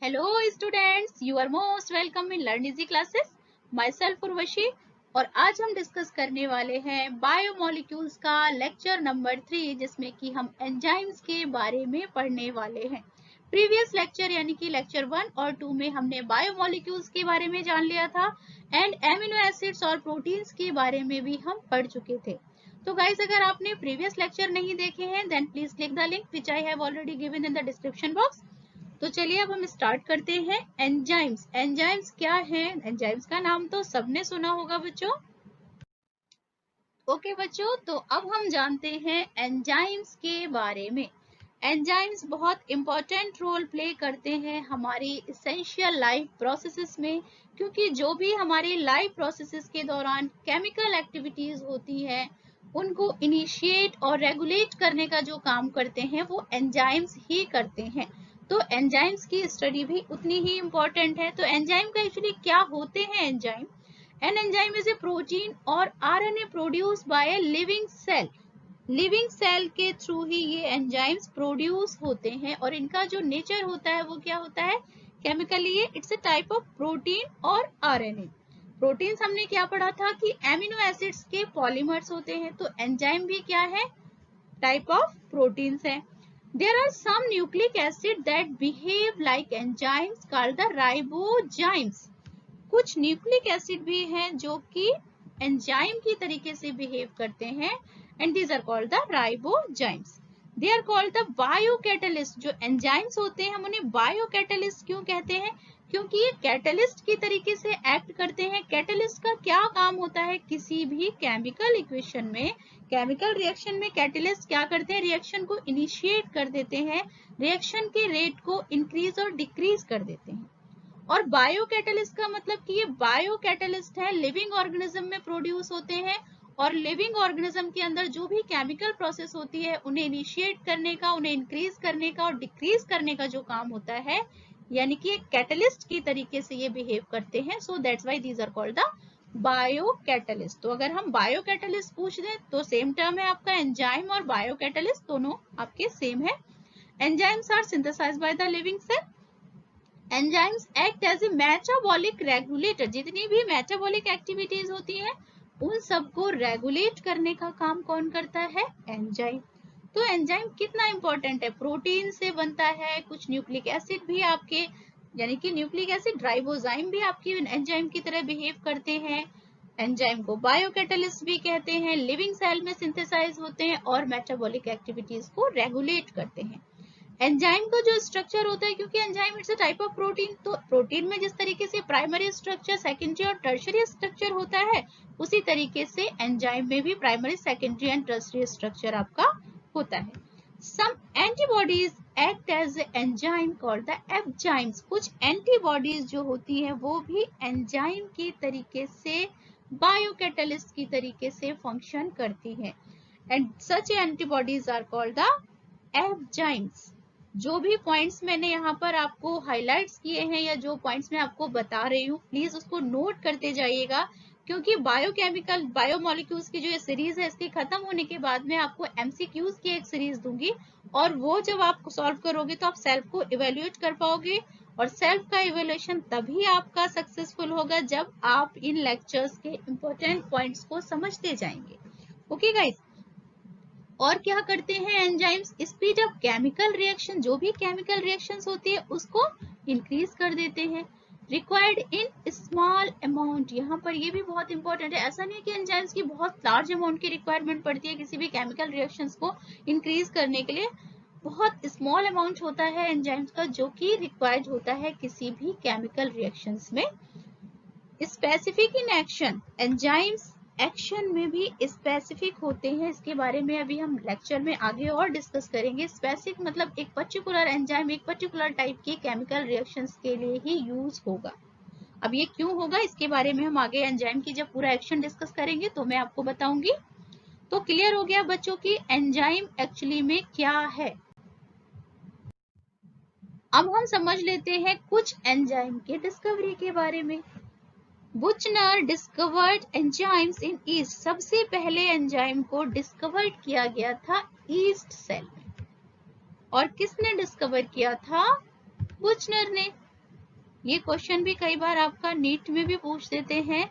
Hello students, you are most welcome in learn easy classes. Myself Urvashi. और आज हम discuss करने वाले हैं बायोमोलिक्यूल्स का लेक्चर नंबर 3, जिसमें कि हम एंजाइम्स के बारे में पढ़ने वाले हैं। प्रीवियस लेक्चर यानी कि लेक्चर 1 और 2 में हमने बायोमोलिक्यूल्स के बारे में जान लिया था एंड एमिनो एसिड्स और प्रोटीन्स के बारे में भी हम पढ़ चुके थे। तो गाइस, अगर आपने प्रीवियस लेक्चर नहीं देखे हैं then please click the link which I have already given in the description box. तो चलिए अब हम स्टार्ट करते हैं। एंजाइम्स, एंजाइम्स क्या है? एंजाइम्स का नाम तो सबने सुना होगा बच्चों। ओके बच्चों, तो अब हम जानते हैं एंजाइम्स के बारे में। एंजाइम्स बहुत इंपॉर्टेंट रोल प्ले करते हैं हमारी इसेंशियल लाइफ प्रोसेसेस में, क्योंकि जो भी हमारी लाइफ प्रोसेसेस के दौरान केमिकल एक्टिविटीज होती है उनको इनिशिएट और रेगुलेट करने का जो काम करते हैं वो एंजाइम्स ही करते हैं। तो एंजाइम्स की स्टडी भी उतनी ही इम्पोर्टेंट है। तो एंजाइम का एक्चुअली क्या होते हैं? Enzyme, an enzyme is a protein और RNA produce by a living cell. Living cell के थ्रू ही ये एंजाइम्स प्रोड्यूस होते हैं और इनका जो नेचर होता है वो क्या होता है? केमिकली ये it's a type of protein और आरएनए। प्रोटीन्स हमने क्या पढ़ा था कि एमिनो एसिड्स के पॉलीमर्स होते हैं, तो एंजाइम भी क्या है? टाइप ऑफ प्रोटीन्स है। There are some nucleic acid that behave like enzymes called the ribozymes. कुछ न्यूक्लिक एसिड भी हैं जो कि एंजाइम की तरीके से बिहेव करते हैं and these are called the ribozymes. They are called the biocatalyst. जो एंजाइम्स होते हैं हम उन्हें बायोकैटलिस्ट क्यों कहते हैं? क्योंकि ये कैटलिस्ट की तरीके से एक्ट करते हैं। कैटलिस्ट का क्या काम होता है? किसी भी केमिकल इक्वेशन में, केमिकल रिएक्शन में कैटलिस्ट क्या करते हैं? रिएक्शन को इनिशिएट कर देते हैं, रिएक्शन के रेट को इंक्रीज और डिक्रीज कर देते हैं। और बायोकैटलिस्ट का मतलब कि ये बायोकैटलिस्ट है, लिविंग ऑर्गेनिज्म में प्रोड्यूस होते हैं और लिविंग ऑर्गेनिज्म के अंदर जो भी केमिकल प्रोसेस होती है उन्हें इनिशिएट करने का, उन्हें इंक्रीज करने का और डिक्रीज करने का जो काम होता है, यानी कि एक कैटलिस्ट की तरीके से ये बिहेव करते हैं। So that's why these are called the biocatalyst. तो अगर हम बायोकैटलिस्ट पूछ लें तो सेम टर्म है आपका, एंजाइम और बायोकैटलिस्ट दोनों आपके सेम है। Enzymes are synthesised by the living cell. Enzymes act as a metabolic regulator. जितनी भी मेटाबॉलिक एक्टिविटीज होती हैं उन सबको रेगुलेट करने का काम कौन करता है? एंजाइम। तो एंजाइम कितना इंपॉर्टेंट है? प्रोटीन से बनता है, कुछ न्यूक्लिक एसिड भी आपके, यानी कि न्यूक्लिक एसिड राइबोजाइम भी आपके एंजाइम की तरह बिहेव करते हैं। एंजाइम को बायोकैटलिस्ट भी कहते हैं, लिविंग सेल में सिंथेसाइज होते हैं और मेटाबॉलिक एक्टिविटीज को रेगुलेट करते हैं। एंजाइम का जो स्ट्रक्चर होता है, क्योंकि enzyme it's a type of protein, तो प्रोटीन में जिस तरीके से प्राइमरी स्ट्रक्चर, सेकेंडरी और टर्शियरी स्ट्रक्चर होता है उसी तरीके से एंजाइम में भी primary, secondary and tertiary structure आपका होता है। Some antibodies act as enzyme called the enzymes. कुछ एंटीबॉडीज जो होती हैं वो भी एंजाइम की तरीके से, बायोकैटलिस्ट की तरीके से फंक्शन करती हैं and such antibodies are called the enzymes. जो भी पॉइंट्स मैंने यहाँ पर आपको हाइलाइट्स किए हैं या जो पॉइंट्स मैं आपको बता रही हूँ प्लीज उसको नोट करते जाइएगा, क्योंकि बायोकेमिकल बायोमोलिक्यूल्स की जो ये सीरीज है इसके खत्म होने के बाद मैं आपको एमसीक्यूज की एक सीरीज दूंगी और वो जब आप सॉल्व करोगे तो आप सेल्फ को इवेल्युएट कर पाओगे और सेल्फ का इवेल्युएशन तभी आपका सक्सेसफुल होगा जब आप इन लेक्चर्स के इंपॉर्टेंट पॉइंट्स को समझते जाएंगे। ओके गाइस, और क्या करते हैं enzymes? Speed up chemical reaction. जो भी केमिकल रिएक्शंस होती है उसको इंक्रीज कर देते हैं। Required in small amount. यहाँ पर ये भी बहुत इंपॉर्टेंट है, ऐसा नहीं है कि एंजाइम्स की बहुत लार्ज अमाउंट की रिक्वायरमेंट पड़ती है किसी भी केमिकल रिएक्शंस को इंक्रीज करने के लिए। बहुत स्मॉल अमाउंट होता है एंजाइम्स का जो कि रिक्वायर्ड होता है किसी भी केमिकल रिएक्शंस में। Specific in action. Enzymes action में भी स्पेसिफिक होते हैं, इसके बारे में अभी हम लेक्चर में आगे और डिस्कस करेंगे। स्पेसिफिक मतलब एक पर्टिकुलर एंजाइम एक पर्टिकुलर टाइप की केमिकल रिएक्शंस के लिए ही यूज होगा। अब ये क्यों होगा इसके बारे में हम आगे एंजाइम की जब पूरा एक्शन डिस्कस करेंगे तो मैं आपको बताऊंगी। तो क्लियर हो गया बच्चों की एंजाइम एक्चुअली में क्या है। अब हम समझ लेते हैं कुछ एंजाइम के डिस्कवरी के बारे में। बुचनर डिस्कवर्ड एंजाइम्स इन ईस्ट। सबसे पहले एंजाइम को डिस्कवर्ड किया गया था ईस्ट सेल में। और किसने डिस्कवर किया था? बुचनर ने। ये क्वेश्चन भी कई बार आपका नीट में भी पूछ देते हैं।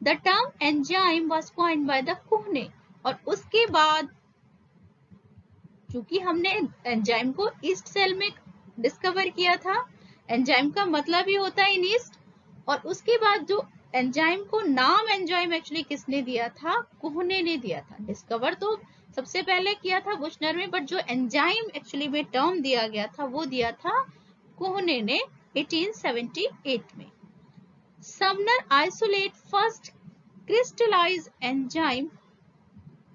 The term enzyme was coined by the Kuhne, और उसके बाद क्योंकि हमने एंजाइम को ईस्ट सेल में डिस्कवर किया था, एंजाइम का मतलब ही होता है इन ईस्ट, और उसके बाद जो एंजाइम को नाम एंजाइम एक्चुअली किसने दिया था, कोहने ने दिया था। डिस्कवर तो सबसे पहले किया था बुशनर में, बट जो एंजाइम एक्चुअली में टर्म दिया गया था वो दिया था कोहने ने 1878 में। Sumner isolate first crystallise enzyme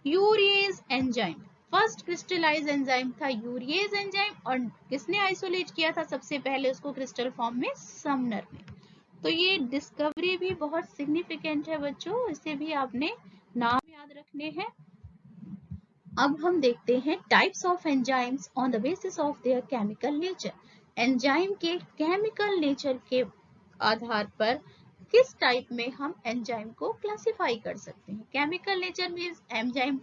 urease enzyme. First crystallise enzyme था यूरिएज एंजाइम, और किसने आइसोलेट किया था सबसे पहले उसको क्रिस्टल फॉर्म में, समनर में। तो ये डिस्कवरी भी बहुत सिग्निफिकेंट है बच्चों, इसे भी आपने नाम याद रखने हैं। अब हम देखते हैं types of enzymes on the basis of their chemical nature. Enzyme के केमिकल नेचर के आधार पर किस टाइप में हम एंजाइम को क्लासिफाई कर सकते हैं। केमिकल नेचर मींस एंजाइम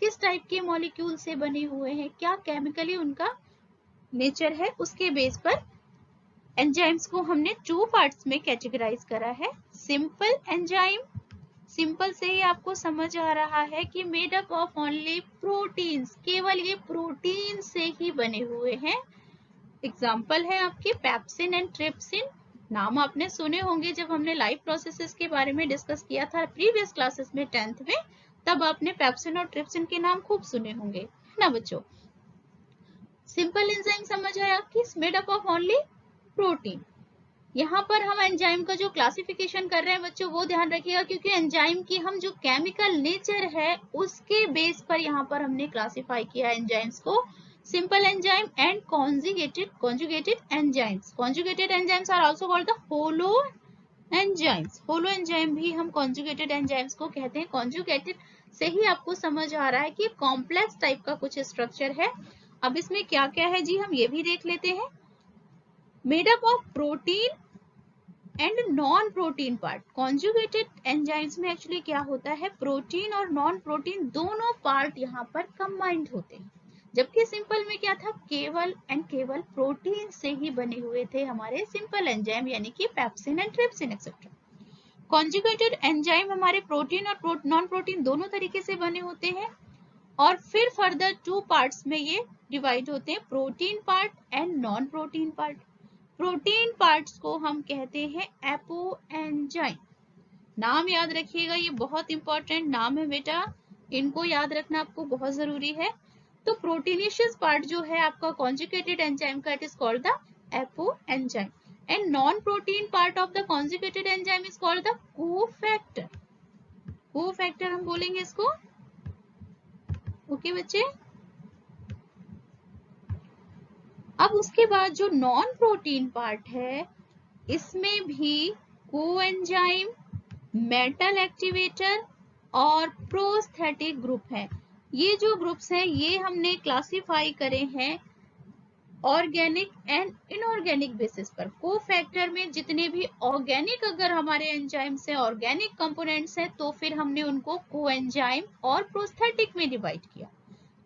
किस टाइप के मॉलिक्यूल से बने हुए हैं, क्या केमिकली उनका नेचर है, उसके बेस पर एंजाइम्स को हमने 2 पार्ट्स में कैटेगराइज करा है। सिंपल एंजाइम, सिंपल से ही आपको समझ आ रहा है कि made up of only proteins, केवल ये प्रोटीन से ही बने हुए हैं। एग्जाम्पल है आपके पेप्सिन एंड ट्रिप्सिन, नाम आपने सुने होंगे जब हमने लाइफ प्रोसेसेस के बारे में डिस्कस किया था प्रीवियस क्लासेस में 10th में, तब आपने पेप्सिन और ट्रिप्सिन के नाम खूब सुने होंगे, है ना बच्चों। सिंपल एंजाइम समझ आया कि made up of only protein. यहाँ पर हम एंजाइम का जो क्लासिफिकेशन कर रहे हैं बच्चों वो ध्यान रखिएगा, क्योंकि एंजाइम की हम जो केमिकल नेचर है उसके बेस पर यहाँ पर हमने क्लासिफाई किया एंजाइम्स को। Simple enzyme and conjugated enzymes. Conjugated enzymes are also called the holo enzymes. holo enzyme भी हम conjugated enzymes को कहते हैं। conjugated से ही आपको समझ आ रहा है कि कॉम्प्लेक्स टाइप का कुछ स्ट्रक्चर है। अब इसमें क्या क्या है जी, हम ये भी देख लेते हैं। Made up of protein and non protein part. Conjugated enzymes में एक्चुअली क्या होता है, प्रोटीन और नॉन प्रोटीन दोनों पार्ट यहाँ पर कंबाइंड होते हैं, जबकि सिंपल में क्या था, केवल एंड केवल प्रोटीन से ही बने हुए थे हमारे सिंपल एंजाइम, यानी कि pepsin and trypsin etcetera. Conjugated enzyme हमारे प्रोटीन और नॉन प्रोटीन दोनों तरीके से बने होते हैं, और फिर फर्दर 2 पार्ट्स में ये डिवाइड होते हैं, protein part and non protein part. Protein parts को हम कहते हैं एपो एंजाइम। नाम याद रखिएगा, ये बहुत इंपॉर्टेंट नाम है बेटा, इनको याद रखना आपको बहुत जरूरी है। तो प्रोटीनिशियस पार्ट जो है आपका कॉन्जुगेटेड एंजाइम का, it is called the apo enzyme, and non protein part of the conjugated enzyme is called the cofactor. Cofactor हम बोलेंगे इसको, ओके बच्चे। अब उसके बाद जो नॉन प्रोटीन पार्ट है, इसमें भी कोएंजाइम, मेटल एक्टिवेटर और प्रोस्थेटिक ग्रुप है। ये जो ग्रुप्स हैं ये हमने क्लासिफाई करे हैं ऑर्गेनिक एंड इनऑर्गेनिक बेसिस पर। कोफैक्टर में जितने भी ऑर्गेनिक अगर हमारे एंजाइम्स हैं, ऑर्गेनिक कंपोनेंट्स हैं, तो फिर हमने उनको कोएंजाइम और प्रोस्थेटिक में डिवाइड किया।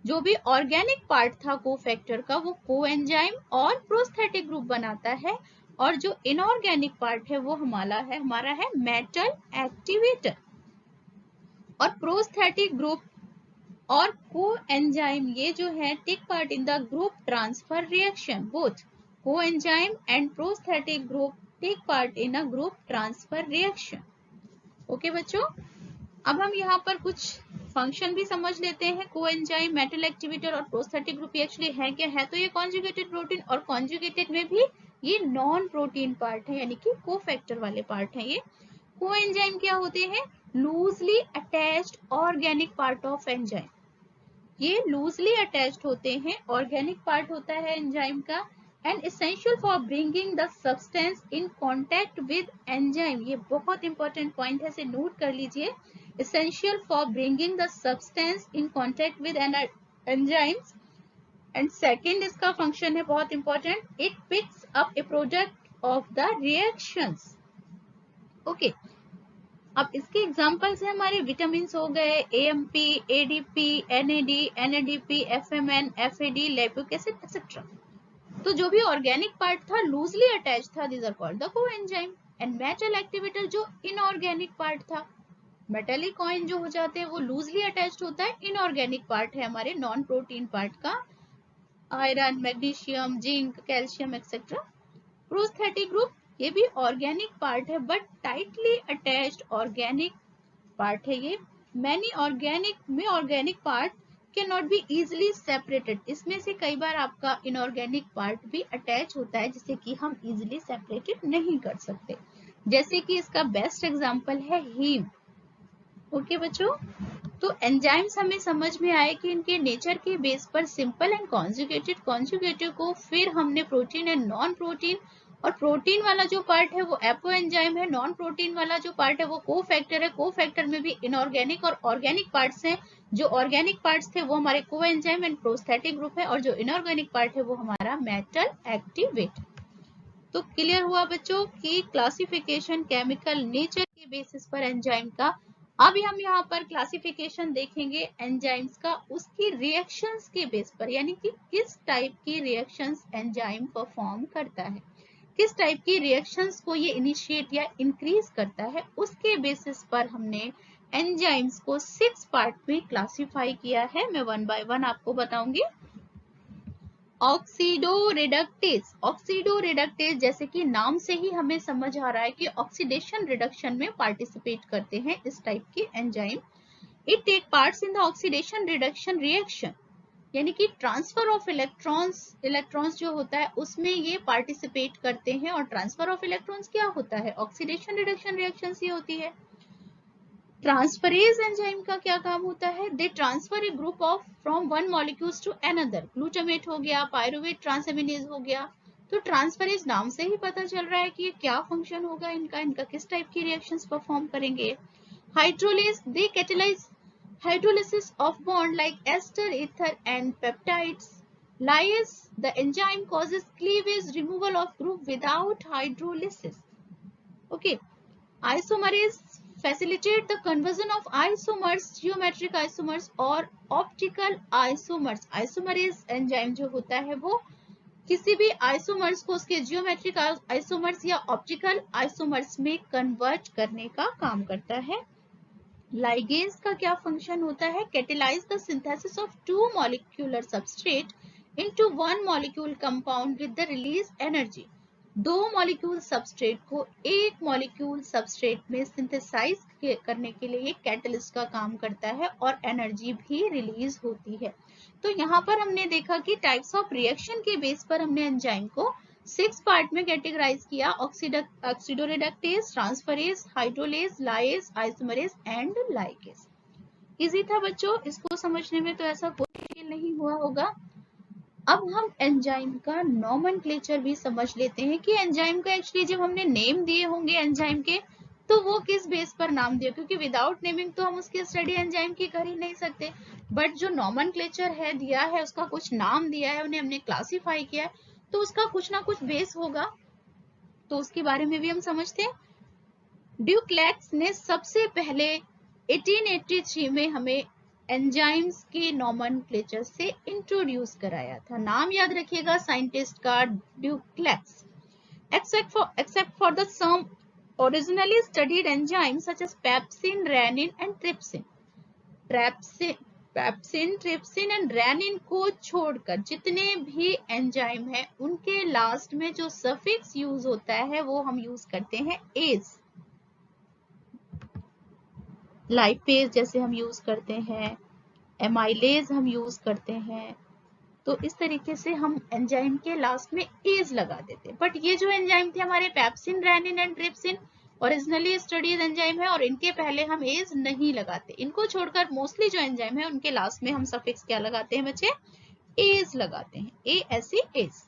जो भी ऑर्गेनिक पार्ट था कोफैक्टर का, वो कोएंजाइम और प्रोस्थेटिक ग्रुप बनाता है, और जो इनऑर्गेनिक पार्ट है वो हमारा है मेटल एक्टिवेटर। और प्रोस्थेटिक ग्रुप और कोएंजाइम ये जो है take part in the group transfer reaction. Both coenzyme and prosthetic group take part in a group transfer reaction. Okay बच्चों, अब हम यहाँ पर कुछ फंक्शन भी समझ लेते हैं। कोएंजाइम, मेटल एक्टिवेटर और प्रोस्थेटिक ग्रुप एक्चुअली है क्या है, तो ये कॉन्जुगेटेड प्रोटीन, और कॉन्जुगेटेड में भी ये नॉन प्रोटीन पार्ट है, यानी कि कोफैक्टर वाले पार्ट है ये। कोएंजाइम क्या होते हैं, loosely attached organic part of enzyme. ये लूजली अटैच्ड होते हैं, ऑर्गेनिक पार्ट होता है एंजाइम का, and essential for bringing the substance in contact with enzyme। ये बहुत इंपॉर्टेंट पॉइंट है, इसे नोट कर लीजिए। essential for bringing the substance in contact with an enzymes, and second इसका फंक्शन है बहुत important, it picks up a product of the reactions। Okay, अब इसके एग्जाम्पल से हमारे विटामिन हो गए, AMP, ADP, NAD, NADP, FMN, FAD, lactic acid etcetera. तो जो भी ऑर्गेनिक पार्ट था लूजली अटैच था, this are called the coenzyme. And metal activator जो इनऑर्गेनिक पार्ट था, मेटेलिक आयन जो हो जाते हैं वो लूजली अटैच्ड होता है, इनऑर्गेनिक पार्ट है हमारे नॉन प्रोटीन पार्ट का, iron, magnesium, zinc, calcium etcetera. Prosthetic group ये भी ऑर्गेनिक पार्ट है but tightly attached organic part है ये। Many organic part can not be easily separated, इसमें से कई बार आपका इनऑर्गेनिक पार्ट भी अटैच होता है जिसे कि हम इजिली सेपरेटेड नहीं कर सकते, जैसे कि इसका बेस्ट एग्जांपल है हीम। ओके बच्चों, तो एंजाइम्स हमें समझ में आए कि इनके नेचर के बेस पर सिंपल एंड कॉन्जुगेटिव को फिर हमने प्रोटीन एंड नॉन प्रोटीन, और प्रोटीन वाला जो पार्ट है वो एपो एंजाइम है, नॉन प्रोटीन वाला जो पार्ट है वो कोफैक्टर है। कोफैक्टर में भी इनऑर्गेनिक और ऑर्गेनिक पार्ट्स हैं, जो ऑर्गेनिक पार्ट्स थे वो हमारे कोएंजाइम एंड प्रोस्थेटिक ग्रुप है, और जो इनऑर्गेनिक पार्ट है वो हमारा मेटल एक्टिवेटर। तो क्लियर हुआ बच्चों कि क्लासिफिकेशन केमिकल नेचर के बेसिस पर एंजाइम का। अभी हम यहाँ पर क्लासिफिकेशन देखेंगे एंजाइम्स का उसकी रिएक्शंस के बेस पर, यानी कि किस टाइप की रिएक्शंस एंजाइम परफॉर्म करता है, किस टाइप की रिएक्शंस को ये इनिशिएट या इंक्रीज करता है, उसके बेसिस पर हमने एंजाइम्स को 6 पार्ट में क्लासिफाई किया है। मैं वन बाय वन आपको बताऊंगी। ऑक्सीडोरेडक्टेज जैसे कि नाम से ही हमें समझ आ रहा है कि ऑक्सीडेशन रिडक्शन में पार्टिसिपेट करते हैं इस टाइप के enzyme. It take parts in the oxidation reduction reaction, यानी कि ट्रांसफर ऑफ इलेक्ट्रॉन्स जो होता है उसमें ये पार्टिसिपेट करते हैं। और ट्रांसफर ऑफ इलेक्ट्रॉन्स क्या होता है, ऑक्सीडेशन रिडक्शन रिएक्शन ही होती है। ट्रांसफरेज एंजाइम का क्या काम होता है, they transfer a group of from one molecules to another, glutamate हो गया, पायरुवेट ट्रांसएमिनेज हो गया। तो ट्रांसफरेज नाम से ही पता चल रहा है कि ये क्या फंक्शन होगा इनका किस टाइप की रिएक्शंस परफॉर्म करेंगे। Hydrolase, they catalyse hydrolysis of bond like ester, ether and peptides. Lyase, the enzyme causes cleavage, removal of group without hydrolysis. Okay. Isomerase facilitate the conversion of isomers, geometric isomers और optical isomers. Isomerase enzyme जो होता है वो किसी भी isomers को उसके geometric isomers या ऑप्टिकल आइसोमर्स में कन्वर्ट करने का काम करता है। लाइगेज का क्या फंक्शन होता है, catalyse the synthesis of two molecular substrate into one molecule compound with the release energy. दो मॉलिक्यूल सबस्ट्रेट को एक मॉलिक्यूल सबस्ट्रेट में सिंथेसाइज करने के लिए कैटलिस्ट का काम करता है और एनर्जी भी रिलीज होती है। तो यहाँ पर हमने देखा कि टाइप्स ऑफ रिएक्शन के बेस पर हमने एंजाइम को 6 पार्ट में कैटेगराइज किया, oxidoreductase, transferase, hydrolase, lyase, isomerase and ligase. Easy था बच्चों, इसको समझने में तो ऐसा कोई मुश्किल नहीं हुआ होगा। अब हम एंजाइम का नॉमेनक्लेचर भी समझ लेते हैं कि एंजाइम का एक्चुअली जब हमने नेम दिए होंगे एंजाइम के तो वो किस बेस पर नाम दिया, क्योंकि विदाउट नेमिंग तो हम उसकी स्टडी एंजाइम की कर ही नहीं सकते। बट जो नॉमेनक्लेचर है दिया है, उसका कुछ नाम दिया है, उन्हें हमने क्लासिफाई किया है, तो उसका कुछ ना कुछ बेस होगा, तो उसके बारे में भी हम समझते हैं। ड्यूक्लेक्स ने सबसे पहले 1883 में हमें एंजाइम्स के नॉमेनक्लेचर से इंट्रोड्यूस कराया था। नाम याद रखिएगा साइंटिस्ट का, ड्यूक्लेक्स। Except for the some originally studied enzymes such as pepsin, rennin and trypsin. Pepsin, trypsin and rennin को छोड़कर जितने भी एंजाइम हैं उनके लास्ट में जो सफिक्स यूज होता है वो हम यूज करते हैं एज। लाइपेज जैसे हम यूज करते हैं, एमाइलेज हम यूज करते हैं, तो इस तरीके से हम एंजाइम के लास्ट में एज लगा देते हैं। बट ये जो एंजाइम थे हमारे pepsin, rennin and trypsin originally studies enzyme है और इनके पहले हम एज नहीं लगाते। इनको छोड़कर मोस्टली जो एंजाइम है उनके लास्ट में हम सफिक्स क्या लगाते हैं बच्चे, एज लगाते हैं, ASE, ase.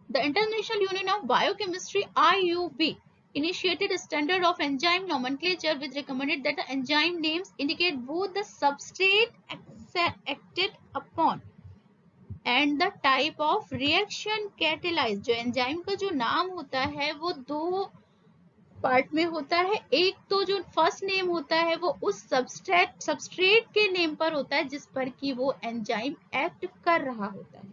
The International Union of Biochemistry IUB initiated a standard of enzyme nomenclature which recommended that the enzyme names indicate both the substrate acted upon and the type of reaction catalyzed। जो enzyme का जो नाम होता है वो दो part में होता है। एक तो जो फर्स्ट नेम होता है वो उस सबस्ट्रेट के नेम पर होता है जिस पर कि वो एंजाइम एक्ट कर रहा होता है।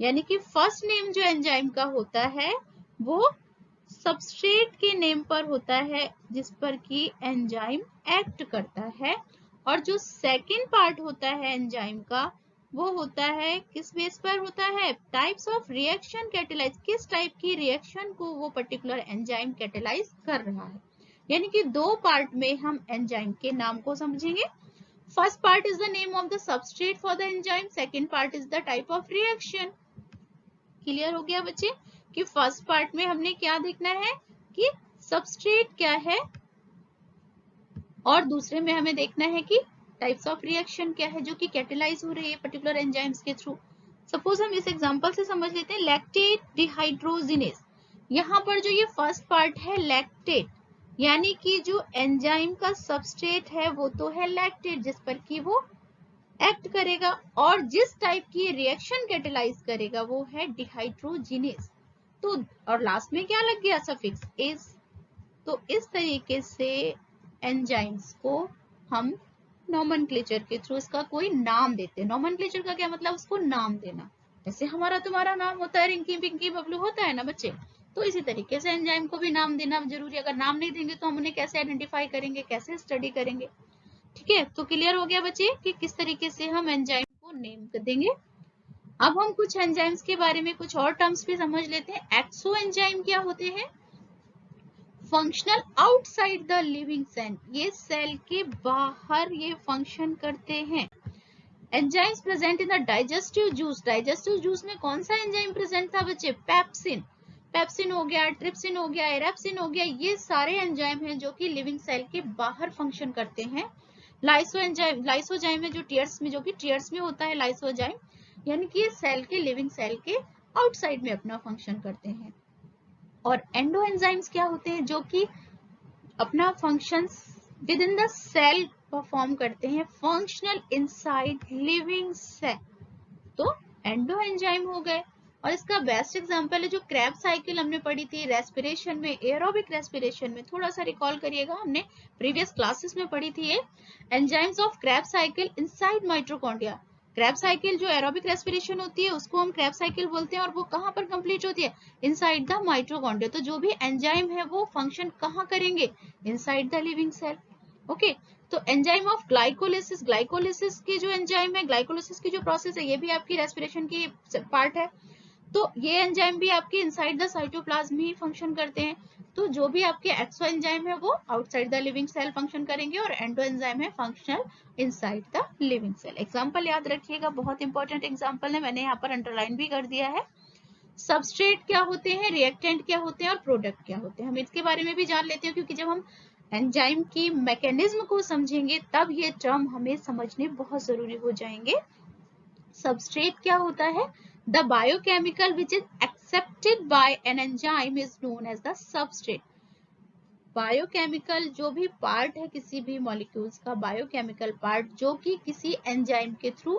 यानी कि फर्स्ट नेम जो एंजाइम का होता है वो सबस्ट्रेट के नेम पर होता है जिस पर कि एंजाइम एक्ट करता है, और जो सेकंड पार्ट होता है एंजाइम का वो होता है किस बेस पर होता है, टाइप्स ऑफ रिएक्शन कैटेलाइज, किस टाइप की रिएक्शन को वो पर्टिकुलर एंजाइम कैटेलाइज कर रहा है। यानी कि दो पार्ट में हम एंजाइम के नाम को समझेंगे। First part is the name of the substrate for the enzyme, second part is the type of reaction. Clear हो गया बच्चे कि फर्स्ट पार्ट में हमने क्या देखना है कि सबस्ट्रेट क्या है, और दूसरे में हमें देखना है कि टाइप्स ऑफ रिएक्शन क्या है जो कि कैटेलाइज हो रही है पर्टिकुलर एंजाइम्स के थ्रू। सपोज हम इस एग्जांपल से समझ लेते हैं लैक्टेट डिहाइड्रोजिनेज। यहाँ पर जो ये फर्स्ट पार्ट है लैक्टेट, यानी कि जो एंजाइम का सबस्ट्रेट है वो तो है लैक्टेट जिस पर कि वो एक्ट करेगा, और जिस टाइप की रिएक्शन कैटेलाइज करेगा वो है डिहाइड्रोजिनेज। तो और लास्ट में क्या लग गया, सफिक्स इज। तो इस तरीके से एंजाइम्स को हम नोमेनक्लेचर के थ्रू इसका कोई नाम देते हैं। नोमेनक्लेचर का क्या मतलब, उसको नाम देना। जैसे हमारा तुम्हारा नाम होता है रिंकी पिंकी बबलू होता है ना बच्चे, तो इसी तरीके से एंजाइम को भी नाम देना जरूरी है। अगर नाम नहीं देंगे तो हम उन्हें कैसे आइडेंटिफाई करेंगे, कैसे स्टडी करेंगे। ठीक है, तो क्लियर हो गया बच्चे कि किस तरीके से हम एंजाइम को नेम कर देंगे। अब हम कुछ एंजाइम्स के बारे में कुछ और टर्म्स भी समझ लेते हैं। एक्सो एंजाइम क्या होते हैं, functional outside the living cell, ये सेल के बाहर ये फंक्शन करते हैं। Enzymes present in the digestive juice, digestive juice में कौन सा एंजाइम प्रेजेंट था बच्चे, पेप्सिन। पेप्सिन हो गया, ट्रिप्सिन हो गया, एरेप्सिन हो गया, ये सारे एंजाइम हैं जो कि लिविंग सेल के बाहर फंक्शन करते हैं। लाइसोजाइम है जो टीयर्स में, जो कि टीयर्स में होता है लाइसोजाइम, यानी कि ये सेल के, लिविंग सेल के आउटसाइड में अपना फंक्शन करते हैं। और एंडो एंजाइम्स क्या होते हैं, जो कि अपना functions within the cell perform करते हैं, फंक्शनल इनसाइड लिविंग सेल, तो एंडो एंजाइम हो गए। और इसका बेस्ट एग्जांपल है जो क्रैब साइकिल हमने पढ़ी थी रेस्पिरेशन में, एरोबिक रेस्पिरेशन में, थोड़ा सा रिकॉल करिएगा, हमने प्रीवियस क्लासेस में पढ़ी थी ये enzymes of Krebs cycle inside mitochondria. Krebs cycle जो एरोबिक रेस्पिरेशन होती है उसको हम क्रैब साइकिल बोलते हैं, और वो कहाँ पर कंप्लीट होती है, इनसाइड द माइटोकॉन्ड्रिया। तो जो भी एंजाइम है वो फंक्शन कहाँ करेंगे, inside the living cell. Okay, तो एंजाइम ऑफ ग्लाइकोलिसिस, ग्लाइकोलिसिस की जो एंजाइम है, ग्लाइकोलिसिस की जो प्रोसेस है ये भी आपकी रेस्पिरेशन की पार्ट है। तो ये एंजाइम भी आपके inside the cytoplasm he function करते हैं। तो जो भी आपके एक्सो एंजाइम है वो outside the living cell function करेंगे, और एंडो एंजाइम है functional inside the living cell. Example याद रखिएगा, बहुत इंपॉर्टेंट एग्जांपल है, मैंने यहाँ पर अंडरलाइन भी कर दिया है। सबस्ट्रेट क्या होते हैं, रिएक्टेंट क्या होते हैं, और प्रोडक्ट क्या होते हैं, हम इसके बारे में भी जान लेते हैं, क्योंकि जब हम एंजाइम की मैकेनिज्म को समझेंगे तब ये टर्म हमें समझने बहुत जरूरी हो जाएंगे। सबस्ट्रेट क्या होता है, the biochemical which is accepted by an enzyme is known as the substrate. Biochemical जो भी पार्ट है किसी भी मॉलिक्यूल्स का, बायोकेमिकल पार्ट जो कि किसी एंजाइम के थ्रू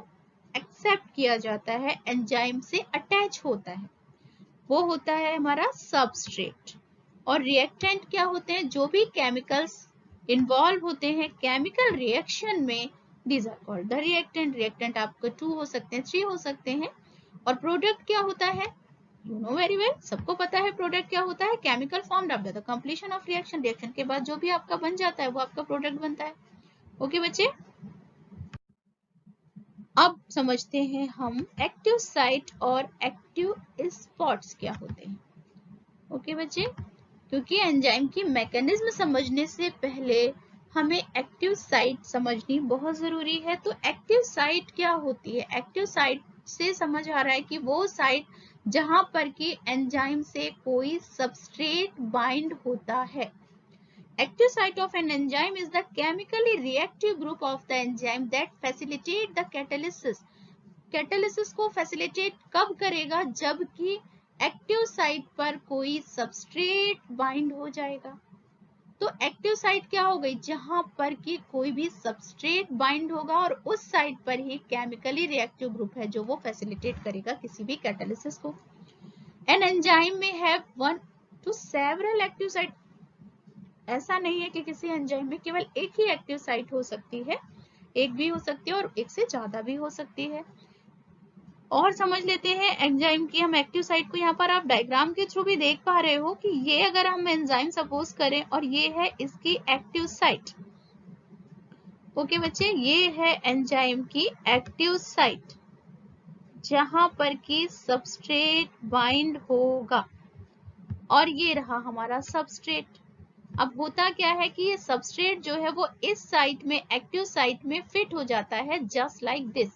एक्सेप्ट किया जाता है, एंजाइम से अटैच होता है, वो होता है हमारा सबस्ट्रेट। और रिएक्टेंट क्या होते हैं, जो भी केमिकल्स इन्वॉल्व होते हैं केमिकल रिएक्शन में, these are called the reactant. Reactant आपको 2 हो सकते हैं, 3 हो सकते हैं। और प्रोडक्ट क्या होता है, यू नो वेरी वेल, सबको पता है प्रोडक्ट क्या होता है, chemical formed after the completion of reaction, reaction के बाद जो भी आपका बन जाता है वो आपका प्रोडक्ट बनता है। ओके बच्चे, अब समझते हैं हम एक्टिव साइट और एक्टिव स्पॉट्स क्या होते हैं। ओके बच्चे, क्योंकि एंजाइम की मैकेनिज्म समझने से पहले हमें एक्टिव साइट समझनी बहुत जरूरी है। तो एक्टिव साइट क्या होती है, एक्टिव साइट से समझ आ रहा है कि वो साइट जहां पर कि एंजाइम से कोई सबस्ट्रेट बाइंड होता है। Active site of an enzyme is the chemically reactive group of the enzyme that facilitate the catalysis. Catalysis को facilitate कब करेगा, जबकि एक्टिव साइट पर कोई सबस्ट्रेट बाइंड हो जाएगा। तो एक्टिव साइट क्या हो गई, जहां पर कि कोई भी सबस्ट्रेट बाइंड होगा, और उस साइट पर ही केमिकली रिएक्टिव ग्रुप है जो वो फैसिलिटेट करेगा किसी भी कैटालिसिस को। एन एंजाइम में have 1 to several active site, ऐसा नहीं है कि किसी एंजाइम में केवल एक ही एक्टिव साइट हो सकती है, एक भी हो सकती है और एक से ज्यादा भी हो सकती है। और समझ लेते हैं एंजाइम की। हम एक्टिव साइट को यहाँ पर आप डायग्राम के थ्रू भी देख पा रहे हो कि ये अगर हम एंजाइम सपोज करें और ये है इसकी एक्टिव साइट। ओके बच्चे, ये है एंजाइम की एक्टिव साइट जहां पर की सबस्ट्रेट बाइंड होगा, और ये रहा हमारा सबस्ट्रेट। अब होता क्या है कि ये सबस्ट्रेट जो है वो इस साइट में, एक्टिव साइट में फिट हो जाता है जस्ट लाइक दिस,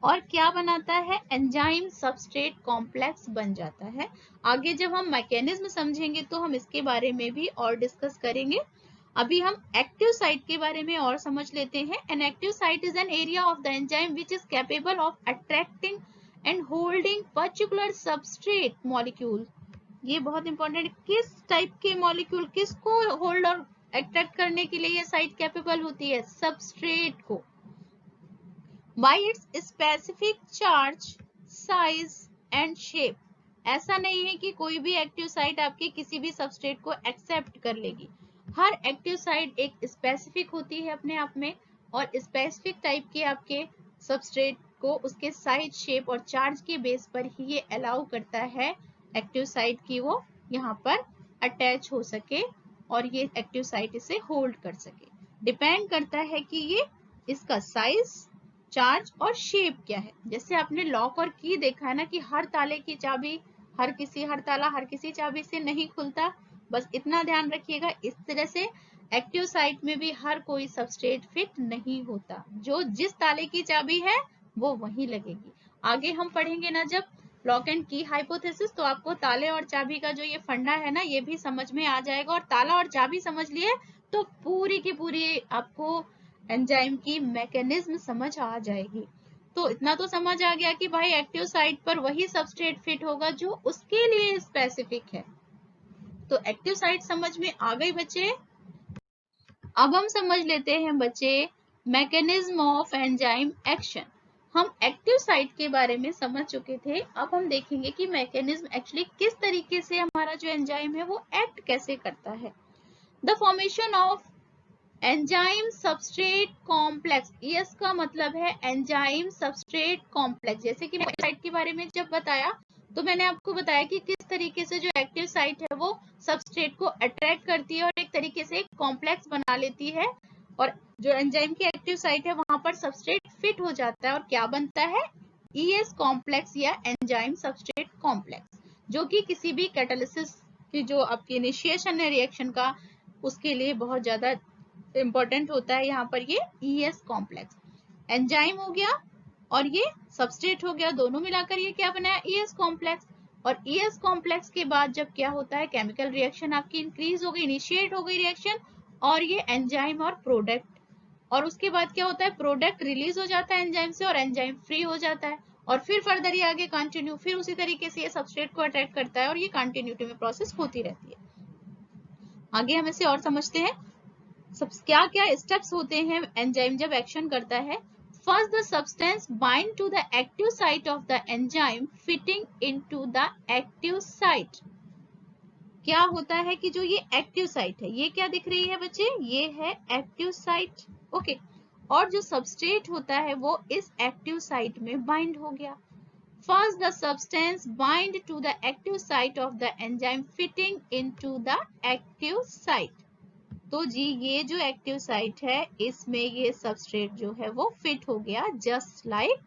और क्या बनाता है, एंजाइम सबस्ट्रेट कॉम्प्लेक्स बन जाता है। आगे जब हम मैकेनिज्म समझेंगे तो हम इसके बारे में भी और डिस्कस करेंगे। अभी हम एक्टिव साइट के बारे में और समझ लेते हैं। An active site is an area of the enzyme which is capable of attracting and holding particular substrate molecule. ये बहुत इंपॉर्टेंट, किस टाइप के मॉलिक्यूल, किसको होल्ड और अट्रैक्ट करने के लिए ये साइट कैपेबल होती है, सबस्ट्रेट को। By its specific charge, size and shape. ऐसा नहीं है कि कोई भी एक्टिव साइट आपके किसी भी सबस्ट्रेट को एक्सेप्ट कर लेगी। हर एक्टिव साइट एक स्पेसिफिक होती है अपने आप में, और स्पेसिफिक टाइप के आपके सबस्ट्रेट को उसके साइज, शेप और चार्ज के बेस पर ही ये अलाउ करता है एक्टिव साइट की वो यहाँ पर अटैच हो सके और ये एक्टिव साइट इसे होल्ड कर सके। डिपेंड करता है कि ये इसका साइज, चार्ज और शेप क्या है। जैसे आपने लॉक और की देखा है ना कि हर ताले की चाबी, हर ताला हर किसी चाबी से नहीं खुलता, बस इतना ध्यान रखिएगा। इस तरह से एक्टिव साइट में भी हर कोई सबस्ट्रेट फिट नहीं होता, जो जिस ताले की चाबी है वो वहीं लगेगी। आगे हम पढ़ेंगे ना जब लॉक एंड की हाइपोथेसिस, तो आपको ताले और चाबी का जो ये फंडा है ना ये भी समझ में आ जाएगा, और ताला और चाबी समझ लिए तो पूरी की पूरी आपको एंजाइम की मैकेनिज्म समझ आ जाएगी। तो इतना तो समझ आ गया कि भाई एक्टिव साइट पर वही सबस्ट्रेट फिट होगा जो उसके लिए स्पेसिफिक है। तो एक्टिव साइट समझ में आ गई बच्चे। अब हम समझ लेते हैं बच्चे मैकेनिज्म ऑफ एंजाइम एक्शन। हम एक्टिव साइट के बारे में समझ चुके थे, अब हम देखेंगे कि मैकेनिज्म एक्चुअली किस तरीके से हमारा जो एंजाइम है वो एक्ट कैसे करता है। The formation of enzyme substrate complex, ES का मतलब है एंजाइम सबस्ट्रेट कॉम्प्लेक्स। जैसे कि मैंने साइट के बारे में जब बताया तो मैंने आपको बताया कि किस तरीके से जो एक्टिव साइट है वो सबस्ट्रेट को अट्रैक्ट करती है और एक तरीके से एक कॉम्प्लेक्स बना लेती है, और जो एंजाइम की एक्टिव साइट है वहां पर सबस्ट्रेट फिट हो जाता है और क्या बनता है, ES कॉम्प्लेक्स या एंजाइम सबस्ट्रेट कॉम्प्लेक्स, जो कि किसी भी कैटालिसिस की जो आपकी इनिशिएशन है रिएक्शन का उसके लिए बहुत ज्यादा इंपॉर्टेंट होता है। यहाँ पर ये ES कॉम्प्लेक्स, एंजाइम हो गया और ये सबस्ट्रेट हो गया, दोनों मिलाकर ये क्या बनाया, ES कॉम्प्लेक्स। और ES कॉम्प्लेक्स के बाद जब क्या होता है, केमिकल रिएक्शन आपकी इंक्रीज हो गई, इनिशिएट हो गई रिएक्शन, और ये एंजाइम और प्रोडक्ट, और उसके बाद क्या होता है, प्रोडक्ट रिलीज हो जाता है एंजाइम से और एंजाइम फ्री हो जाता है, और फिर फर्दर ये आगे कंटिन्यू, फिर उसी तरीके से ये सबस्ट्रेट को अटैक करता है और ये कंटिन्यूटी में प्रोसेस होती रहती है। आगे हम इसे और समझते हैं। सब क्या क्या स्टेप्स होते हैं एंजाइम जब एक्शन करता है। First, the substance bind to the active site of the enzyme fitting into the active site. क्या होता है कि जो ये एक्टिव साइट है, ये क्या दिख रही है बच्चे, ये है एक्टिव साइट। ओके, और जो सबस्ट्रेट होता है वो इस एक्टिव साइट में बाइंड हो गया। First, the substance bind to the active site of the enzyme fitting into the active site. तो जी ये जो एक्टिव साइट है इसमें ये सबस्ट्रेट जो है वो फिट हो गया, जस्ट लाइक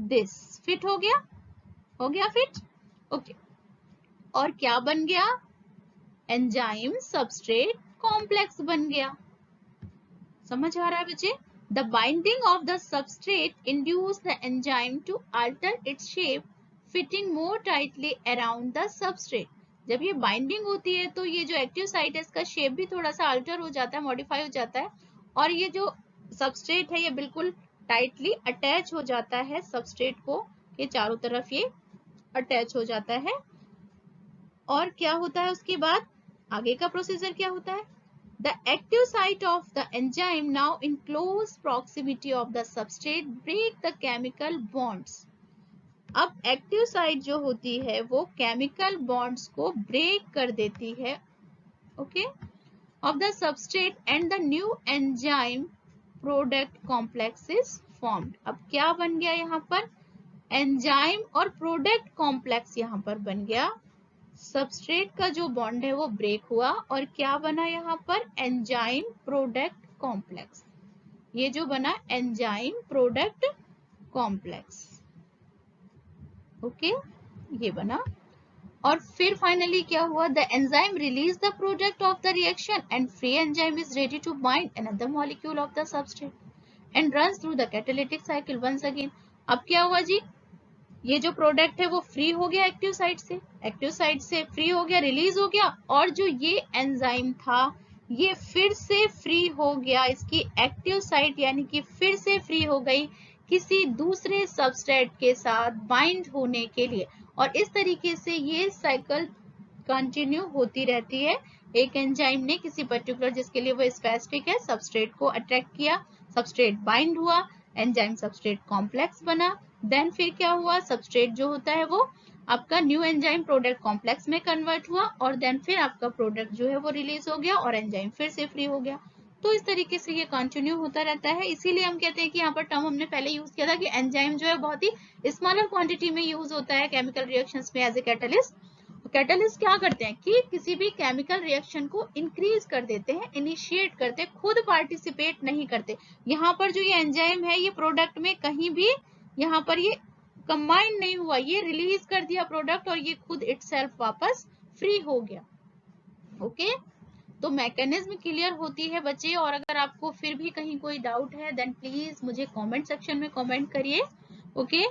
दिस, फिट हो गया फिट। ओके, और क्या बन गया, एंजाइम सबस्ट्रेट कॉम्प्लेक्स बन गया। समझ आ रहा है बच्चे। The binding of the substrate induce the enzyme to alter its shape fitting more tightly around the substrate. जब ये बाइंडिंग होती है तो ये जो एक्टिव साइट है इसका शेप भी थोड़ा सा अल्टर हो जाता है, मॉडिफाई हो जाता है, और ये जो सबस्ट्रेट है ये बिल्कुल टाइटली अटैच हो जाता है सबस्ट्रेट को, ये चारों तरफ ये अटैच हो जाता है। और क्या होता है उसके बाद, आगे का प्रोसीजर क्या होता है, the active site of the enzyme now in close proximity of the substrate break the chemical bonds। अब एक्टिव साइट जो होती है वो केमिकल बॉन्ड्स को ब्रेक कर देती है, okay, of the substrate and the new enzyme product complex is formed। अब क्या बन गया यहाँ पर, एंजाइम और प्रोडक्ट कॉम्प्लेक्स यहाँ पर बन गया, सबस्ट्रेट का जो बॉन्ड है वो ब्रेक हुआ और क्या बना यहाँ पर, एंजाइम प्रोडक्ट कॉम्प्लेक्स। ये जो बना एंजाइम प्रोडक्ट कॉम्प्लेक्स, ओके, ये बना। और फिर फाइनली क्या हुआ, the enzyme release the product of the reaction and free enzyme is ready to bind another molecule of the substrate and runs through the catalytic cycle once again. अब क्या हुआ जी, ये जो प्रोडक्ट है वो फ्री हो गया एक्टिव साइट से फ्री हो गया, रिलीज हो गया, और जो ये एंजाइम था ये फिर से फ्री हो गया, इसकी एक्टिव साइट यानी कि फिर से फ्री हो गई किसी दूसरे सबस्ट्रेट के साथ बाइंड होने के लिए। और इस तरीके से ये साइकिल कंटिन्यू होती रहती है। एक एंजाइम ने किसी पर्टिकुलर, जिसके लिए वो स्पेसिफिक है, सबस्ट्रेट को अट्रैक्ट किया, सबस्ट्रेट बाइंड हुआ, एंजाइम सबस्ट्रेट कॉम्प्लेक्स बना, देन फिर क्या हुआ, सबस्ट्रेट जो होता है वो आपका न्यू एंजाइम प्रोडक्ट कॉम्प्लेक्स में कन्वर्ट हुआ, और देन फिर आपका प्रोडक्ट जो है वो रिलीज हो गया और एंजाइम फिर से फ्री हो गया। तो इस तरीके से ये कंटिन्यू होता रहता है। इसीलिए हम कहते हैं कि यहाँ पर टर्म हमने पहले यूज किया था कि एंजाइम जो है बहुत ही स्मॉलर क्वांटिटी में यूज होता है केमिकल रिएक्शंस में एज ए कैटलिस्ट। कैटलिस्ट क्या करते हैं कि किसी भी केमिकल रिएक्शन को इंक्रीज कर देते हैं, इनिशिएट करते हैं, खुद पार्टिसिपेट नहीं करते। यहाँ पर जो ये एंजाइम है ये प्रोडक्ट में कहीं भी यहाँ पर ये कंबाइन नहीं हुआ, ये रिलीज कर दिया प्रोडक्ट और ये खुद इटसेल्फ वापस फ्री हो गया। ओके, तो मैकेनिज्म क्लियर होती है बच्चे। और अगर आपको फिर भी कहीं कोई डाउट है देन प्लीज मुझे कमेंट सेक्शन में कमेंट करिए। ओके,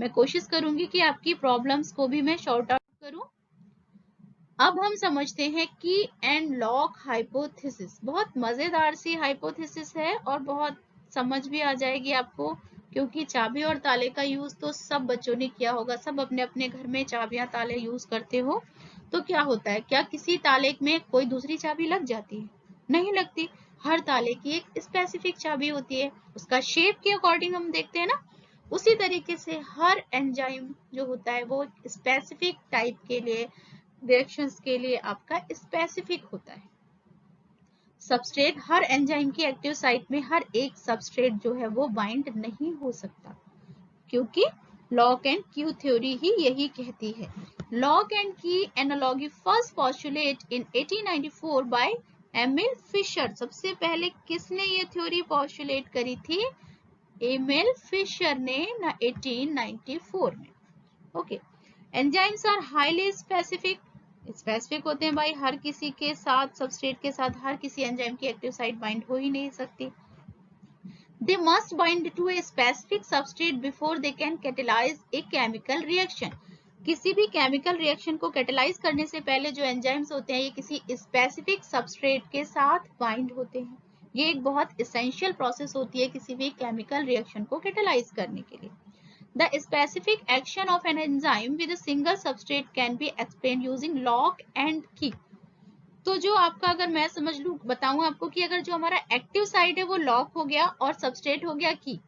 मैं कोशिश करूंगी कि आपकी प्रॉब्लम्स को भी मैं शॉर्ट आउट करूं। अब हम समझते हैं की एंड लॉक हाइपोथेसिस। बहुत मजेदार सी हाइपोथेसिस है और बहुत समझ भी आ जाएगी आपको, क्योंकि चाबी और ताले का यूज तो सब बच्चों ने किया होगा, सब अपने अपने घर में चाबियां ताले यूज करते हो। तो क्या होता है, क्या किसी ताले में कोई दूसरी चाबी लग जाती है? नहीं लगती। हर ताले की एक स्पेसिफिक चाबी होती है, उसका शेप के अकॉर्डिंग हम देखते हैं ना। उसी तरीके से हर एंजाइम जो होता है वो स्पेसिफिक टाइप के लिए, रिएक्शंस के लिए आपका स्पेसिफिक होता है। सबस्ट्रेट, हर एंजाइम की एक्टिव साइट में हर एक सबस्ट्रेट जो है वो बाइंड नहीं हो सकता, क्योंकि लॉक एंड क्यू थ्योरी ही यही कहती है। लॉक एंड की एनालॉजी फर्स्ट पोस्टुलेट इन 1894 बाय एमिल फिशर। सबसे पहले किसने ये थ्योरी पोस्टुलेट करी थी? एमिल फिशर ने 1894 में। Okay, enzymes are highly specific होते हैं भाई, हर किसी के साथ, सबस्ट्रेट के साथ हर किसी एंजाइम की एक्टिव साइट बाइंड हो ही नहीं सकती। They must bind to a specific substrate before they can catalyze a chemical reaction. किसी भी केमिकल रिएक्शन को कैटेलाइज करने से पहले जो एंजाइम्स होते हैं ये किसी स्पेसिफिक सबस्ट्रेट के साथ बाइंड होते हैं। ये एक बहुत एसेंशियल प्रोसेस होती है किसी भी केमिकल रिएक्शन को कैटेलाइज करने के लिए। The specific action of an enzyme with a single substrate can be explained using lock and key. तो जो आपका, अगर मैं समझ लूं, बताऊं आपको कि अगर जो हमारा एक्टिव साइट है वो लॉक हो गया और सबस्ट्रेट हो गया की,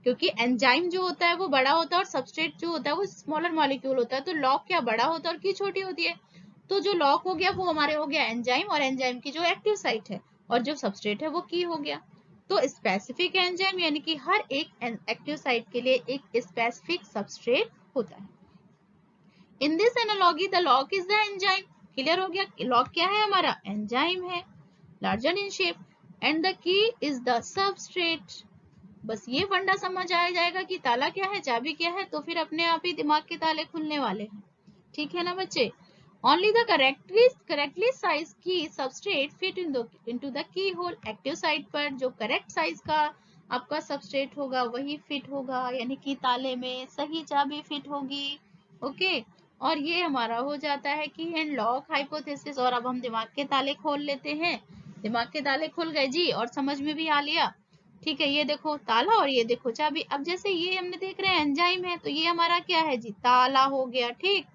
क्योंकि एंजाइम जो होता है वो बड़ा होता है और सबस्ट्रेट जो होता है वो स्मॉलर मॉलिक्यूल होता है, तो लॉक क्या बड़ा होता है और की छोटी होती है। तो जो लॉक हो गया वो हमारे हो गया एंजाइम, और एंजाइम की जो एक्टिव साइट है, और जो सबस्ट्रेट है वो की हो गया। तो स्पेसिफिक एंजाइम यानी कि हर एक एक्टिव साइट के लिए एक स्पेसिफिक सबस्ट्रेट होता है। In this analogy the lock is the enzyme. Clear हो गया, लॉक क्या है हमारा? एंजाइम है, larger in shape, and the key is the substrate. बस ये फंडा समझ आ जाएगा कि ताला क्या है, चाबी क्या है, तो फिर अपने आप ही दिमाग के ताले खुलने वाले हैं। ठीक है ना बच्चे? Only the correctly sized key substrate fit into the keyhole. Active site पर जो करेक्ट साइज का आपका सबस्ट्रेट होगा वही फिट होगा, यानी कि ताले में सही चाबी फिट होगी। ओके, और ये हमारा हो जाता है की एंड लॉक हाइपोथेसिस। और अब हम दिमाग के ताले खोल लेते हैं। दिमाग के ताले खुल गए जी, और समझ में भी आ लिया। ठीक है, ये देखो ताला और ये देखो चाबी। अब जैसे ये हमने देख रहे हैं एंजाइम है, तो ये हमारा क्या है जी? ताला हो गया। ठीक,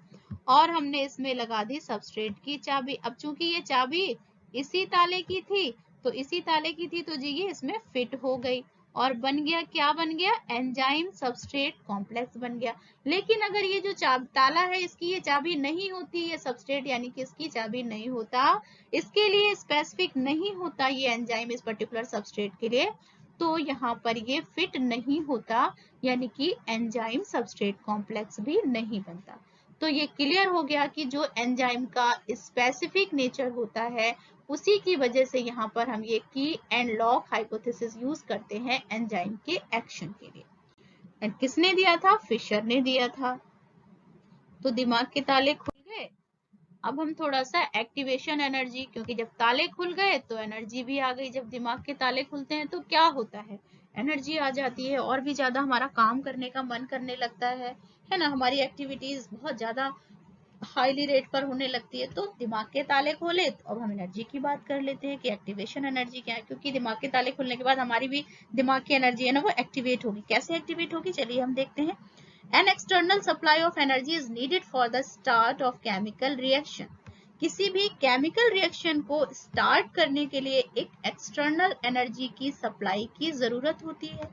और हमने इसमें लगा दी सबस्ट्रेट की चाबी। अब चूंकि ये चाबी इसी ताले की थी, तो इसी ताले की थी, तो जी ये इसमें फिट हो गई और बन गया, क्या बन गया? एंजाइम सबस्ट्रेट कॉम्प्लेक्स बन गया। लेकिन अगर ये जो ताला है इसकी ये चाबी नहीं होती, ये सबस्ट्रेट यानी कि इसकी चाबी नहीं होता, इसके लिए स्पेसिफिक नहीं होता ये एंजाइम इस पर्टिकुलर सबस्ट्रेट के लिए, तो यहाँ पर ये फिट नहीं होता, यानी कि एंजाइम सबस्ट्रेट कॉम्प्लेक्स भी नहीं बनता। तो ये क्लियर हो गया कि जो एंजाइम का स्पेसिफिक नेचर होता है उसी की वजह से यहाँ पर हम ये की एंड लॉक हाइपोथेसिस यूज करते हैं एंजाइम के एक्शन के लिए। एंड किसने दिया था? फिशर ने दिया था। तो दिमाग के ताले खुल गए। अब हम थोड़ा सा एक्टिवेशन एनर्जी, क्योंकि जब ताले खुल गए तो एनर्जी भी आ गई। जब दिमाग के ताले खुलते हैं तो क्या होता है? एनर्जी आ जाती है और भी ज्यादा हमारा काम करने का मन करने लगता है ना। हमारी एक्टिविटीज बहुत ज्यादा हाईली रेट पर होने लगती है। तो दिमाग के ताले खोले तो अब हम एनर्जी की बात कर लेते हैं कि एक्टिवेशन एनर्जी क्या है, क्योंकि दिमाग के ताले खुलने के बाद हमारी भी दिमाग की एनर्जी है ना, वो एक्टिवेट होगी। कैसे एक्टिवेट होगी, चलिए हम देखते हैं। An external supply of energy is needed for the start of chemical reaction. किसी भी केमिकल रिएक्शन को स्टार्ट करने के लिए एक एक्सटर्नल एनर्जी की सप्लाई की जरूरत होती है।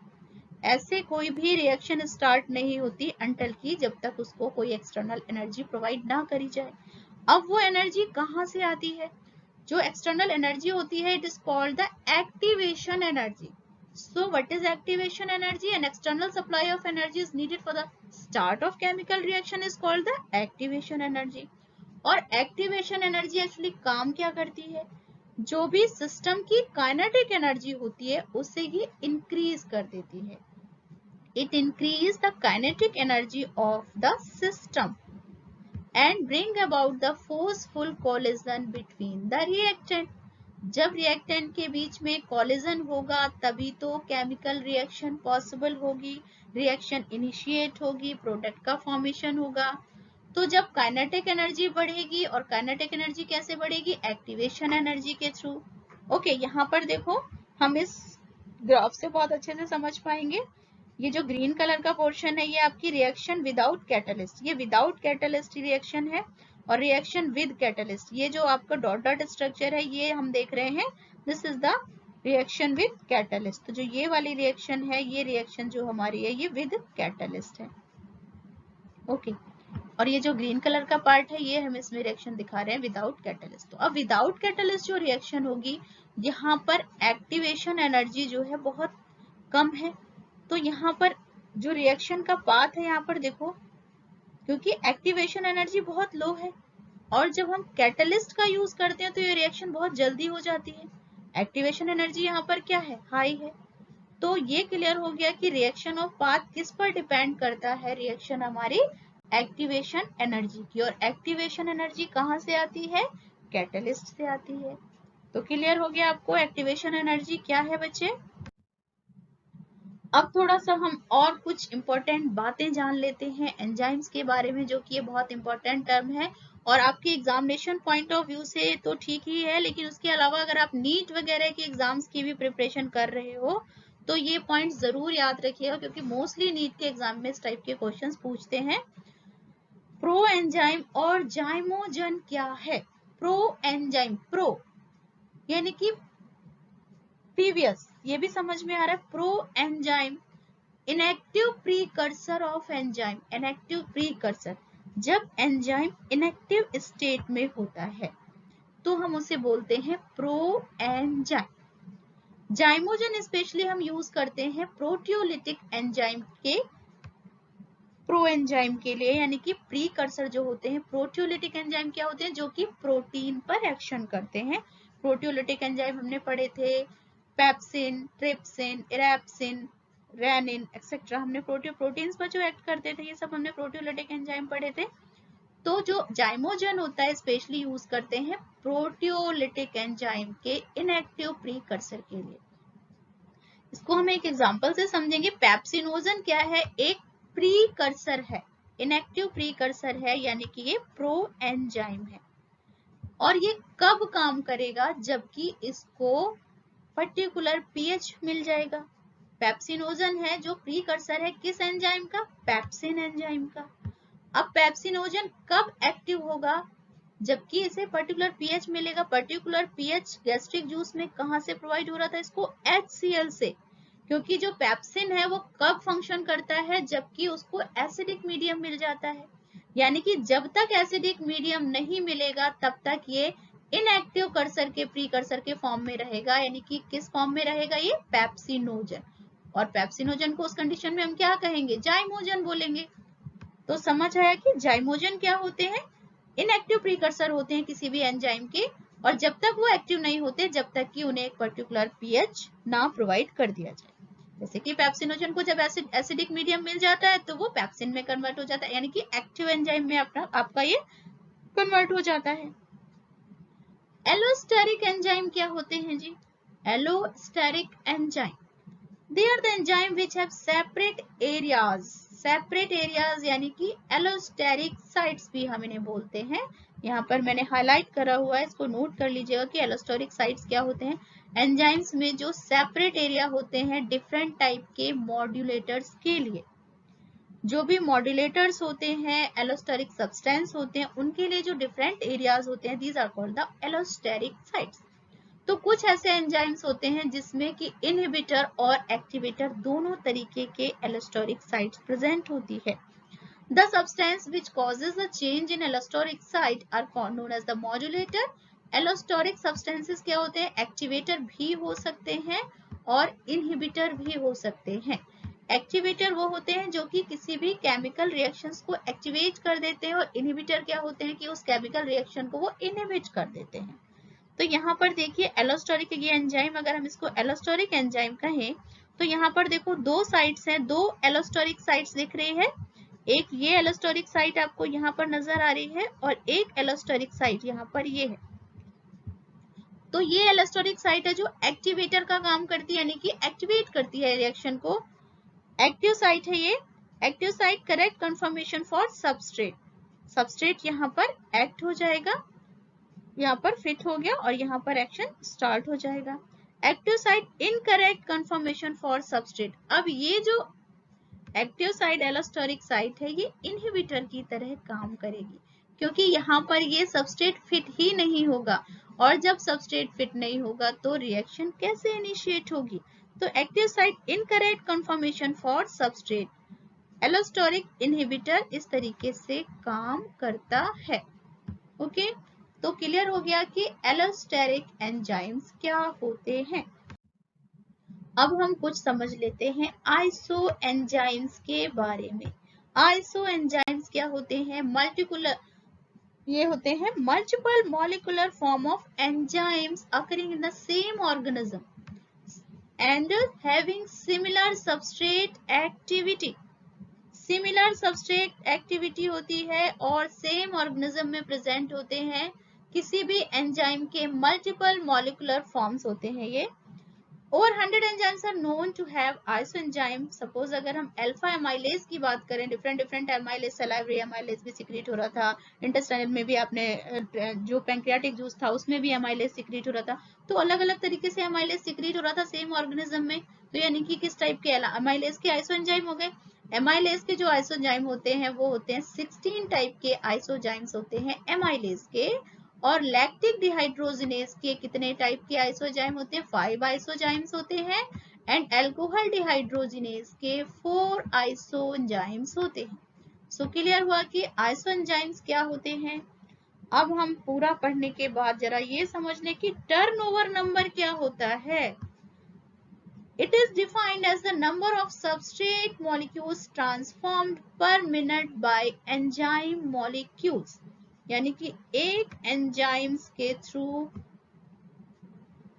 ऐसे कोई भी रिएक्शन स्टार्ट नहीं होती अंटिल की जब तक उसको कोई एक्सटर्नल एनर्जी प्रोवाइड ना करी जाए। अब वो एनर्जी कहाँ से आती है? जो एक्सटर्नल एनर्जी होती है, it is called the activation energy. So what is activation energy? An external supply of energy is needed for the start of chemical reaction is called the activation energy. और activation energy actually काम क्या करती है? जो भी system की kinetic energy होती है उसे ये इंक्रीज कर देती है। It increase the kinetic energy of the system and bring about the forceful collision between the reactant. जब रिएक्टेंट के बीच में कोलिजन होगा तभी तो केमिकल रिएक्शन पॉसिबल होगी, रिएक्शन इनिशिएट होगी, प्रोडक्ट का फॉर्मेशन होगा। तो जब काइनेटिक एनर्जी बढ़ेगी, और काइनेटिक एनर्जी कैसे बढ़ेगी? एक्टिवेशन एनर्जी के थ्रू। ओके, यहाँ पर देखो, हम इस ग्राफ से बहुत अच्छे से समझ पाएंगे। ये जो ग्रीन कलर का पोर्शन है ये आपकी रिएक्शन विदाउट कैटलिस्ट, ये विदाउट कैटलिस्ट रिएक्शन है। और रिएक्शन विद कैटलिस्ट, ये जो आपका डॉट डॉट स्ट्रक्चर है ये हम देख रहे हैं, this is the reaction with catalyst. तो जो ये वाली रिएक्शन है, ये रिएक्शन जो हमारी है ये विद कैटलिस्ट है। ओके, और ये जो ग्रीन कलर का पार्ट है ये हम इसमें रिएक्शन दिखा रहे हैं विदाउट कैटलिस्ट। तो अब विदाउट कैटलिस्ट जो रिएक्शन होगी, यहाँ पर एक्टिवेशन एनर्जी जो है बहुत कम है। तो यहाँ पर जो रिएक्शन का पाथ है, यहाँ पर देखो, क्योंकि एक्टिवेशन एनर्जी बहुत लो है, और जब हम कैटलिस्ट का यूज करते हैं तो ये रिएक्शन बहुत जल्दी हो जाती है। एक्टिवेशन एनर्जी यहाँ पर क्या है? हाई है। तो ये क्लियर हो गया कि रिएक्शन ऑफ पाथ किस पर डिपेंड करता है? रिएक्शन हमारी एक्टिवेशन एनर्जी की। और एक्टिवेशन एनर्जी कहाँ से आती है? कैटलिस्ट से आती है। तो क्लियर हो गया आपको एक्टिवेशन एनर्जी क्या है बच्चे। अब थोड़ा सा हम और कुछ इंपॉर्टेंट बातें जान लेते हैं एंजाइम्स के बारे में, जो कि ये बहुत इंपॉर्टेंट टर्म है और आपके एग्जामिनेशन पॉइंट ऑफ व्यू से तो ठीक ही है, लेकिन उसके अलावा अगर आप नीट वगैरह के एग्जाम्स की भी प्रिपरेशन कर रहे हो तो ये पॉइंट जरूर याद रखिएगा, क्योंकि मोस्टली नीट के एग्जाम में इस टाइप के क्वेश्चंस पूछते हैं। प्रो एंजाइम और जाइमोजन क्या है? प्रो एंजाइम, प्रो यानी कि प्रीवियस, ये भी समझ में आ रहा है। Pro enzyme inactive precursor of enzyme. Inactive precursor, जब एंजाइम इनएक्टिव स्टेट में होता है तो हम उसे बोलते हैं प्रो एंजाइम। जाइमोजन स्पेशली हम यूज करते हैं प्रोटियोलिटिक एंजाइम के, प्रो एंजाइम के लिए, यानी कि प्रीकर्सर जो होते हैं। प्रोटियोलिटिक एंजाइम क्या होते हैं? जो कि प्रोटीन पर एक्शन करते हैं। प्रोटियोलिटिक एंजाइम हमने पढ़े थे, पेप्सिन, ट्रिप्सिन, इरैप्सिन, रेनिन एक्सेट्रा। हमने प्रोटीन्स पर जो एक्ट करते थे ये सब हमने प्रोटियोलिटिक एंजाइम पढ़े थे। तो जो जाइमोजन होता है स्पेशली यूज करते हैं प्रोटियोलिटिक एंजाइम के इनएक्टिव प्रीकर्सर के लिए। इसको हम एक एग्जांपल से समझेंगे। पेप्सिनोजन क्या है? एक प्रीकर्सर है, इनएक्टिव प्रीकर्सर है, यानी कि ये प्रो एंजाइम है। और ये कब काम करेगा? जबकि इसको पर्टिकुलर पीएच मिल जाएगा। पेप्सिनोजन है जो प्रीकर्सर है किस एंजाइम का? पेप्सिन एंजाइम का। अब पेप्सिनोजन कब एक्टिव होगा? जबकि इसे पर्टिकुलर पीएच मिलेगा। पर्टिकुलर पीएच गैस्ट्रिक जूस में कहां से प्रोवाइड हो रहा था? इसको HCl से। क्योंकि जो पेप्सिन है वो कब फंक्शन करता है? जबकि उसको एसिडिक मीडियम मिल जाता है। यानी कि जब तक एसिडिक मीडियम नहीं मिलेगा तब तक ये इनएक्टिव कर्सर के प्रीकर्सर के फॉर्म में रहेगा, यानी कि किस फॉर्म में रहेगा ये, पेप्सिनोजन। और पेप्सिनोजन को उस कंडीशन में हम क्या कहेंगे, जाइमोजन बोलेंगे। तो समझ आया कि जाइमोजन क्या होते हैं, इनएक्टिव प्रीकर्सर होते हैं किसी भी एंजाइम के, और जब तक वो एक्टिव नहीं होते जब तक कि उन्हें एक पर्टिकुलर पीएच ना प्रोवाइड कर दिया जाए। जैसे कि पेप्सिनोजन को जब एसिडिक मीडियम मिल जाता है तो वो पेप्सिन में कन्वर्ट हो जाता है, यानी कि एक्टिव एंजाइम में आपका ये कन्वर्ट हो जाता है। एलोस्टेरिक एंजाइम क्या होते हैं जी, allosteric enzyme, they are the enzyme which have separate areas यानी कि एलोस्टेरिक साइट्स भी हम इन्हें बोलते हैं। यहाँ पर मैंने हाईलाइट करा हुआ है, इसको नोट कर लीजिएगा कि एलोस्टेरिक साइट्स क्या होते हैं, एंजाइम्स में जो सेपरेट एरिया होते हैं डिफरेंट टाइप के मॉड्यूलेटर्स के लिए। जो भी मॉड्यूलेटर्स होते हैं, एलोस्टेरिक सब्सटेंस होते हैं, उनके लिए जो डिफरेंट एरियाज होते हैं, these are called the allosteric sites. तो कुछ ऐसे एंजाइम्स होते हैं जिसमें कि इनहिबिटर और एक्टिवेटर दोनों तरीके के एलोस्टेरिक साइट्स प्रेजेंट होती है। The substance which causes a change in allosteric site are known as the modulator. Allosteric substances क्या होते हैं, एक्टिवेटर भी हो सकते हैं और इनहिबिटर भी हो सकते हैं। एक्टिवेटर वो होते हैं जो कि किसी भी केमिकल रिएक्शंस को एक्टिवेट कर देते हैं, और इनहिबिटर क्या होते हैं कि उस केमिकल रिएक्शन को वो इनहिबिट कर देते हैं। तो यहाँ पर देखिए एलोस्टेरिक ये एंजाइम, अगर हम इसको एलोस्टेरिक एंजाइम कहें तो यहाँ पर देखो दो साइट्स हैं, दो एलोस्टेरिक साइट्स दिख रही है, एक ये एलोस्टेरिक साइट आपको यहाँ पर नजर आ रही है और एक एलोस्टेरिक साइट यहाँ पर ये है। तो ये एलोस्टेरिक साइट है जो एक्टिवेटर का काम करती है, यानी कि एक्टिवेट करती है रिएक्शन को। एक्टिव साइट है ये, active site correct confirmation for substrate, substrate यहाँ पर एक्ट हो जाएगा, यहाँ पर फिट हो गया और यहाँ पर एक्शन स्टार्ट हो जाएगा। Active site incorrect confirmation for substrate, अब ये जो एक्टिव साइट एलोस्टेरिक साइट है ये इनहिबिटर की तरह काम करेगी, क्योंकि यहाँ पर ये सबस्ट्रेट फिट ही नहीं होगा, और जब सबस्ट्रेट फिट नहीं होगा तो रिएक्शन कैसे इनिशिएट होगी। तो active site incorrect confirmation for substrate, allosteric inhibitor इस तरीके से काम करता है। ओके, तो क्लियर हो गया कि एलोस्टेरिक एंजाइम्स क्या होते हैं। अब हम कुछ समझ लेते हैं आइसो एंजाइम्स के बारे में। आइसो एंजाइम्स क्या होते हैं, ये होते हैं multiple molecular form of enzymes occurring in the same organism and having similar substrate activity. Similar substrate activity होती है और सेम ऑर्गेनिज्म में प्रेजेंट होते हैं। किसी भी एंजाइम के मल्टीपल मॉलिक्यूलर फॉर्म्स होते हैं ये। Over 100 enzymes are known to have isoenzyme. Suppose अगर हम अल्फा एमाइलेज की बात करें, डिफरेंट एमाइलेज, सलाइवरी एमाइलेज भी सिक्रीट हो रहा था, इंटेस्टाइनल में भी आपने जो पैंक्रियाटिक जूस था उसमें भी एमाइलेज सिक्रीट हो रहा था, तो अलग अलग तरीके से एमाइलेज सिक्रीट हो रहा था सेम ऑर्गेनिज्म में। तो यानी कि किस टाइप के एमाइलेज के आइसोएंजाइम हो गए। एमाइलेज के जो आइसोएंजाइम होते हैं वो होते हैं 16 टाइप के आइसोएंजाइम्स होते हैं एमाइलेज के, और लैक्टिक डिहाइड्रोजिनेज के कितने टाइप के आइसोएंजाइम होते हैं, 5 आइसोएंजाइम्स होते हैं, एंड अल्कोहल डिहाइड्रोजिनेज के 4 आइसोएंजाइम्स होते हैं। सो क्लियर हुआ कि आइसोएंजाइम्स क्या होते हैं। अब हम पूरा पढ़ने के बाद जरा ये समझ लें कि टर्नओवर नंबर क्या होता है। It is defined as the number of substrate molecules transformed per minute by enzyme molecules, यानी कि एक एंजाइम्स के थ्रू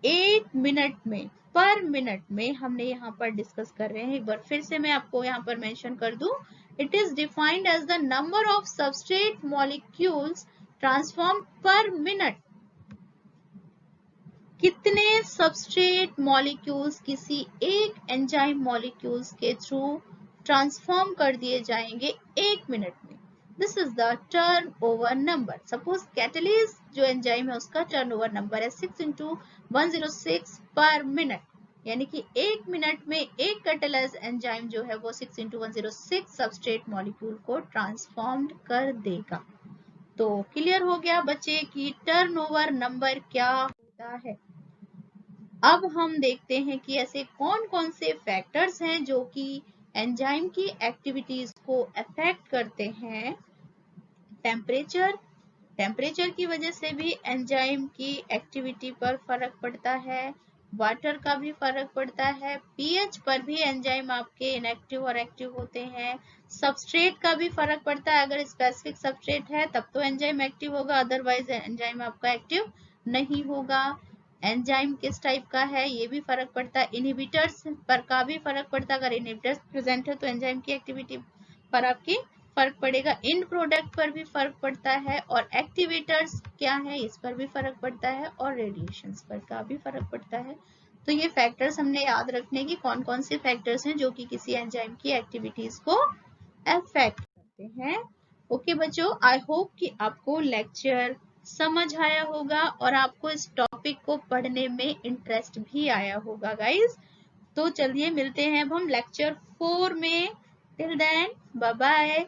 1 मिनट में, पर मिनट में, हमने यहाँ पर डिस्कस कर रहे हैं, एक बार फिर से मैं आपको यहाँ पर मेंशन कर दूं, it is defined as the number of substrate molecules transform per minute. कितने सबस्ट्रेट मॉलिक्यूल्स किसी एक एंजाइम मॉलिक्यूल्स के थ्रू ट्रांसफॉर्म कर दिए जाएंगे 1 मिनट में। This is the turnover number. Suppose catalase जो एंजाइम है उसका टर्नओवर नंबर है 6 × 106 पर मिनट, यानी कि 1 मिनट में एक कैटलाइज एंजाइम जो है वो 6 × 106 सबस्ट्रेट मॉलिक्यूल को ट्रांसफॉर्म कर देगा। तो क्लियर हो गया बच्चे कि टर्नओवर नंबर क्या होता है। अब हम देखते हैं कि ऐसे कौन कौन से फैक्टर्स हैं जो कि एंजाइम की एक्टिविटीज को अफेक्ट करते हैं। टेम्परेचर, टेम्परेचर की वजह से भी एंजाइम की एक्टिविटी पर फर्क पड़ता है, वाटर का भी फर्क पड़ता है, पीएच पर भी एंजाइम आपके इनएक्टिव और एक्टिव होते हैं, सबस्ट्रेट का भी फर्क पड़ता है, अगर स्पेसिफिक सबस्ट्रेट है तब तो एंजाइम एक्टिव होगा, अदरवाइज एंजाइम आपका एक्टिव नहीं होगा। एंजाइम किस टाइप का है ये भी फर्क पड़ता है, इनहिबिटर्स पर का भी फर्क पड़ता है, अगर इनहिबिटर्स प्रेजेंट है तो एंजाइम की एक्टिविटी पर आपकी फर्क पड़ेगा, इन प्रोडक्ट पर भी फर्क पड़ता है, और एक्टिवेटर्स क्या है इस पर भी फर्क पड़ता है, और रेडिएशंस पर का भी फर्क पड़ता है। तो ये फैक्टर्स हमने याद रखने की कौन कौन से फैक्टर्स हैं जो कि किसी एंजाइम की एक्टिविटीज को अफेक्ट करते हैं। ओके बच्चों, आई होप कि आपको लेक्चर समझ आया होगा और आपको इस टॉपिक को पढ़ने में इंटरेस्ट भी आया होगा गाइज। तो चलिए मिलते हैं अब हम लेक्चर 4 में। Till then bye bye.